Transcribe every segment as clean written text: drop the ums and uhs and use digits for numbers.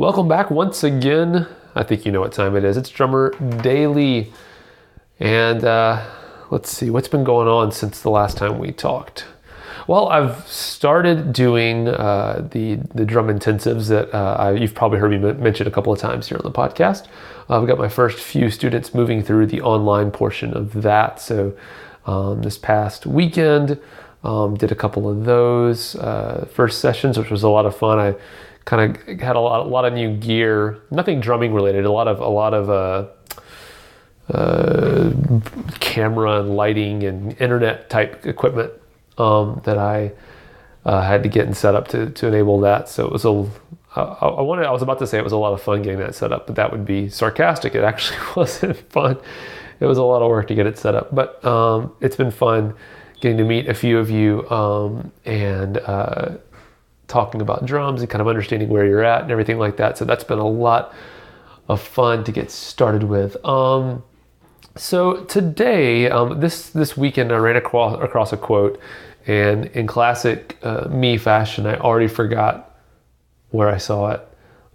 Welcome back once again. I think you know what time it is. It's Drummer Daily. And let's see, what's been going on since the last time we talked? Well, I've started doing the drum intensives that you've probably heard me mention a couple of times here on the podcast. I've got my first few students moving through the online portion of that. So this past weekend, did a couple of those first sessions, which was a lot of fun. I kind of had a lot of new gear, nothing drumming related, a lot of camera and lighting and internet type equipment that I had to get and set up to enable that. So it was I was about to say it was a lot of fun getting that set up, but that would be sarcastic. It actually wasn't fun. It was a lot of work to get it set up, but it's been fun getting to meet a few of you and talking about drums and kind of understanding where you're at and everything like that. So that's been a lot of fun to get started with. So today, this weekend, I ran across a quote, and in classic me fashion, I already forgot where I saw it.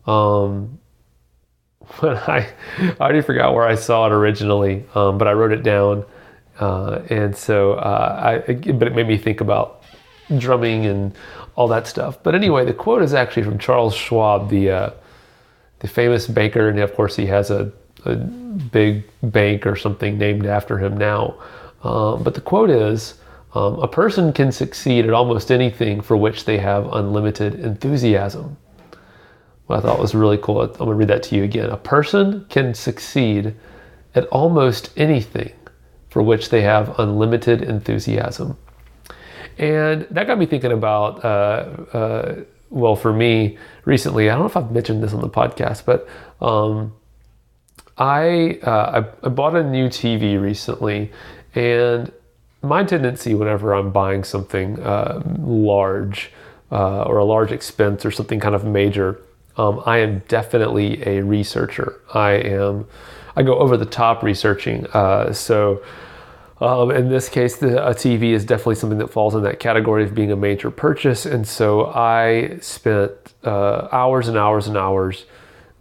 When I already forgot where I saw it originally, but I wrote it down, and so but it made me think about drumming and all that stuff. But anyway, the quote is actually from Charles Schwab, the famous banker, and of course he has a big bank or something named after him now. But the quote is, a person can succeed at almost anything for which they have unlimited enthusiasm. What I thought was really cool. I'm going to read that to you again. A person can succeed at almost anything for which they have unlimited enthusiasm. And that got me thinking about, well, for me recently, I don't know if I've mentioned this on the podcast, but I bought a new TV recently, and my tendency whenever I'm buying something large or a large expense or something kind of major, I am definitely a researcher. I go over the top researching. In this case, a TV is definitely something that falls in that category of being a major purchase. And so I spent hours and hours and hours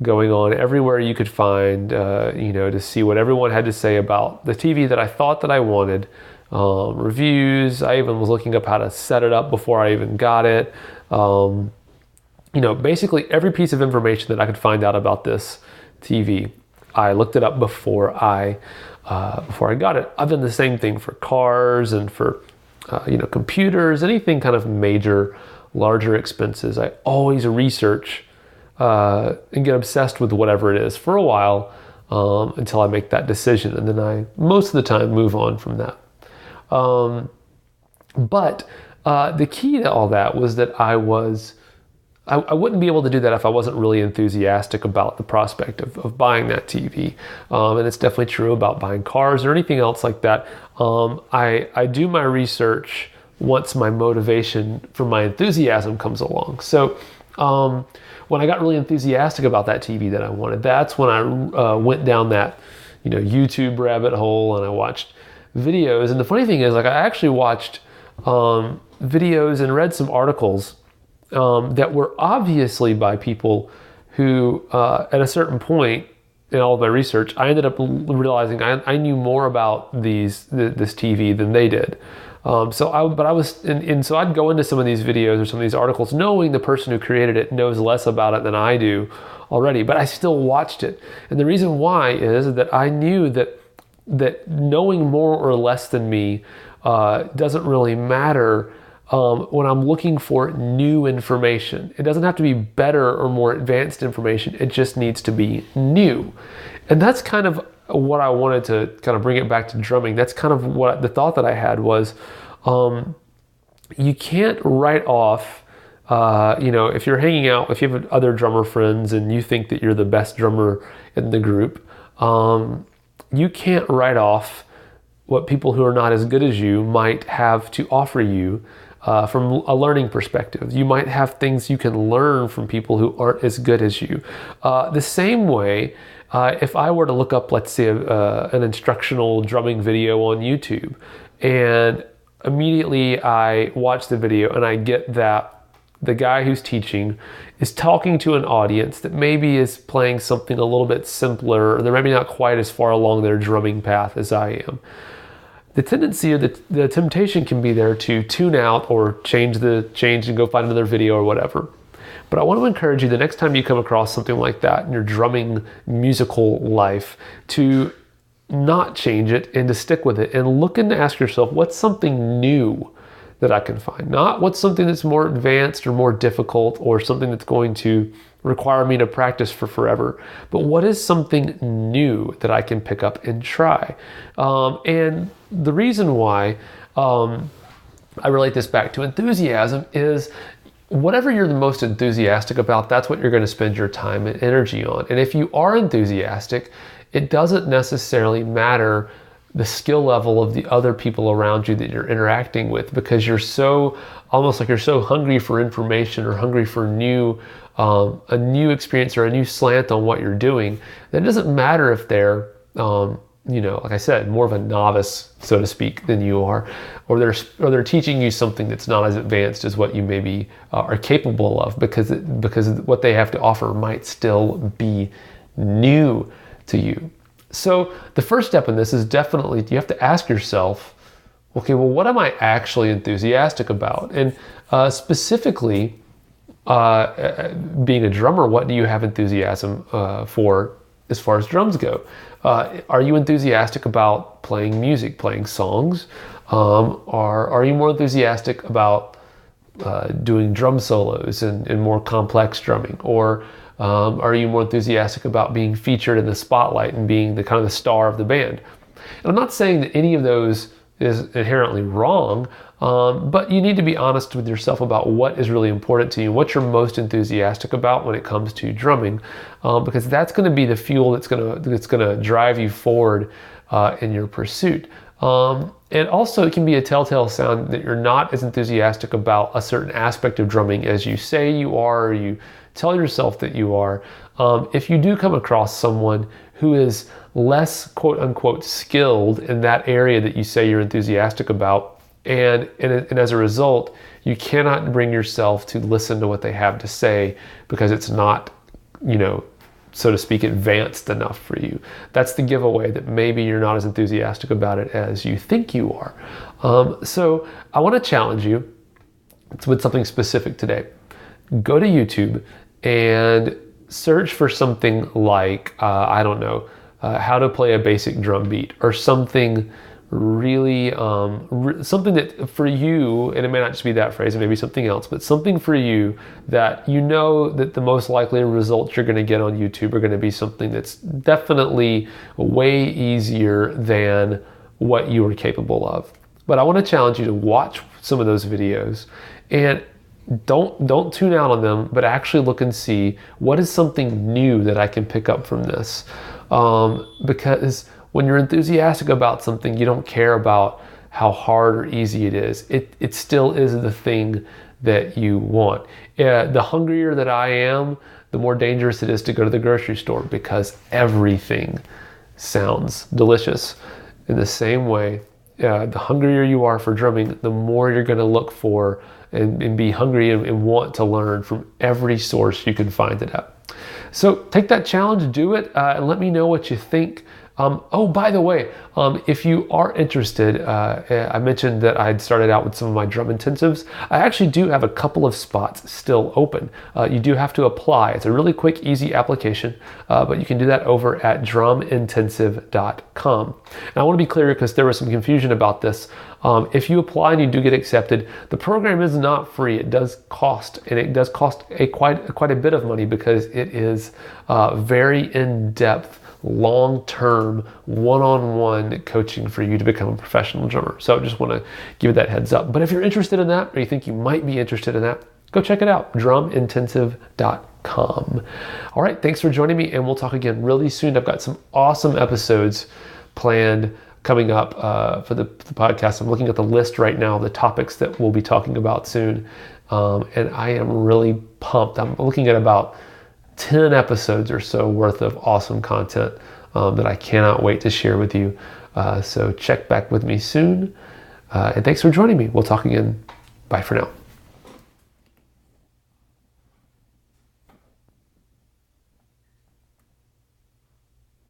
going on everywhere you could find, to see what everyone had to say about the TV that I thought that I wanted, reviews. I even was looking up how to set it up before I even got it. Basically every piece of information that I could find out about this TV, I looked it up before I got it. I've done the same thing for cars and for computers, anything kind of major, larger expenses. I always research and get obsessed with whatever it is for a while until I make that decision, and then I most of the time move on from that. But the key to all that was that I wouldn't be able to do that if I wasn't really enthusiastic about the prospect of buying that TV. And it's definitely true about buying cars or anything else like that. I do my research once my motivation for my enthusiasm comes along. So when I got really enthusiastic about that TV that I wanted, that's when I went down that YouTube rabbit hole, and I watched videos. And the funny thing is, I actually watched videos and read some articles that were obviously by people who, at a certain point in all of my research, I ended up realizing I knew more about this TV than they did. So I'd go into some of these videos or some of these articles knowing the person who created it knows less about it than I do already, but I still watched it. And the reason why is that I knew that knowing more or less than me doesn't really matter when I'm looking for new information. It doesn't have to be better or more advanced information. It just needs to be new. And that's kind of what I wanted to kind of bring it back to drumming. That's kind of what the thought that I had was, you can't write off, if you're hanging out, if you have other drummer friends and you think that you're the best drummer in the group, you can't write off what people who are not as good as you might have to offer you from a learning perspective. You might have things you can learn from people who aren't as good as you. The same way, if I were to look up, let's say, an instructional drumming video on YouTube, and immediately I watch the video and I get that the guy who's teaching is talking to an audience that maybe is playing something a little bit simpler, or they're maybe not quite as far along their drumming path as I am. The tendency or the temptation can be there to tune out or change and go find another video or whatever. But I want to encourage you the next time you come across something like that in your drumming musical life to not change it and to stick with it and look and ask yourself, what's something new that I can find? Not what's something that's more advanced or more difficult or something that's going to require me to practice for forever, but what is something new that I can pick up and try? And the reason why I relate this back to enthusiasm is whatever you're the most enthusiastic about, that's what you're going to spend your time and energy on. And if you are enthusiastic, it doesn't necessarily matter the skill level of the other people around you that you're interacting with, because you're so hungry for information or hungry for a new experience or a new slant on what you're doing, that it doesn't matter if they're, like I said, more of a novice, so to speak, than you are, or they're teaching you something that's not as advanced as what you maybe are capable of, because what they have to offer might still be new to you. So the first step in this is definitely you have to ask yourself, okay, well, what am I actually enthusiastic about? And specifically, being a drummer, what do you have enthusiasm for as far as drums go? Are you enthusiastic about playing music, playing songs? Or are you more enthusiastic about doing drum solos and more complex drumming? Or are you more enthusiastic about being featured in the spotlight and being the kind of the star of the band? And I'm not saying that any of those is inherently wrong, but you need to be honest with yourself about what is really important to you, what you're most enthusiastic about when it comes to drumming, because that's going to be the fuel that's going to drive you forward in your pursuit. And also, it can be a telltale sign that you're not as enthusiastic about a certain aspect of drumming as you say you are, or you tell yourself that you are. If you do come across someone who is less quote unquote skilled in that area that you say you're enthusiastic about, and as a result, you cannot bring yourself to listen to what they have to say because it's not, so to speak, advanced enough for you. That's the giveaway that maybe you're not as enthusiastic about it as you think you are. So I want to challenge you with something specific today. Go to YouTube and search for something like, how to play a basic drum beat, or something really, something that for you, and it may not just be that phrase, it may be something else, but something for you that you know that the most likely results you're going to get on YouTube are going to be something that's definitely way easier than what you are capable of. But I want to challenge you to watch some of those videos and don't tune out on them, but actually look and see what is something new that I can pick up from this. Because when you're enthusiastic about something, you don't care about how hard or easy it is. It still is the thing that you want. The hungrier that I am, the more dangerous it is to go to the grocery store, because everything sounds delicious. In the same way, the hungrier you are for drumming, the more you're going to look for and be hungry and want to learn from every source you can find it at. So take that challenge, do it, and let me know what you think. By the way, if you are interested, I mentioned that I'd started out with some of my drum intensives. I actually do have a couple of spots still open. You do have to apply. It's a really quick, easy application, but you can do that over at drumintensive.com. And I want to be clear, because there was some confusion about this. If you apply and you do get accepted, the program is not free. It does cost, and it does cost quite a bit of money, because it is very in-depth, long-term, one-on-one coaching for you to become a professional drummer. So I just want to give you that heads up. But if you're interested in that, or you think you might be interested in that, go check it out, drumintensive.com. All right, thanks for joining me, and we'll talk again really soon. I've got some awesome episodes planned coming up for the podcast. I'm looking at the list right now, the topics that we'll be talking about soon, and I am really pumped. I'm looking at about 10 episodes or so worth of awesome content that I cannot wait to share with you. So check back with me soon. And thanks for joining me. We'll talk again. Bye for now.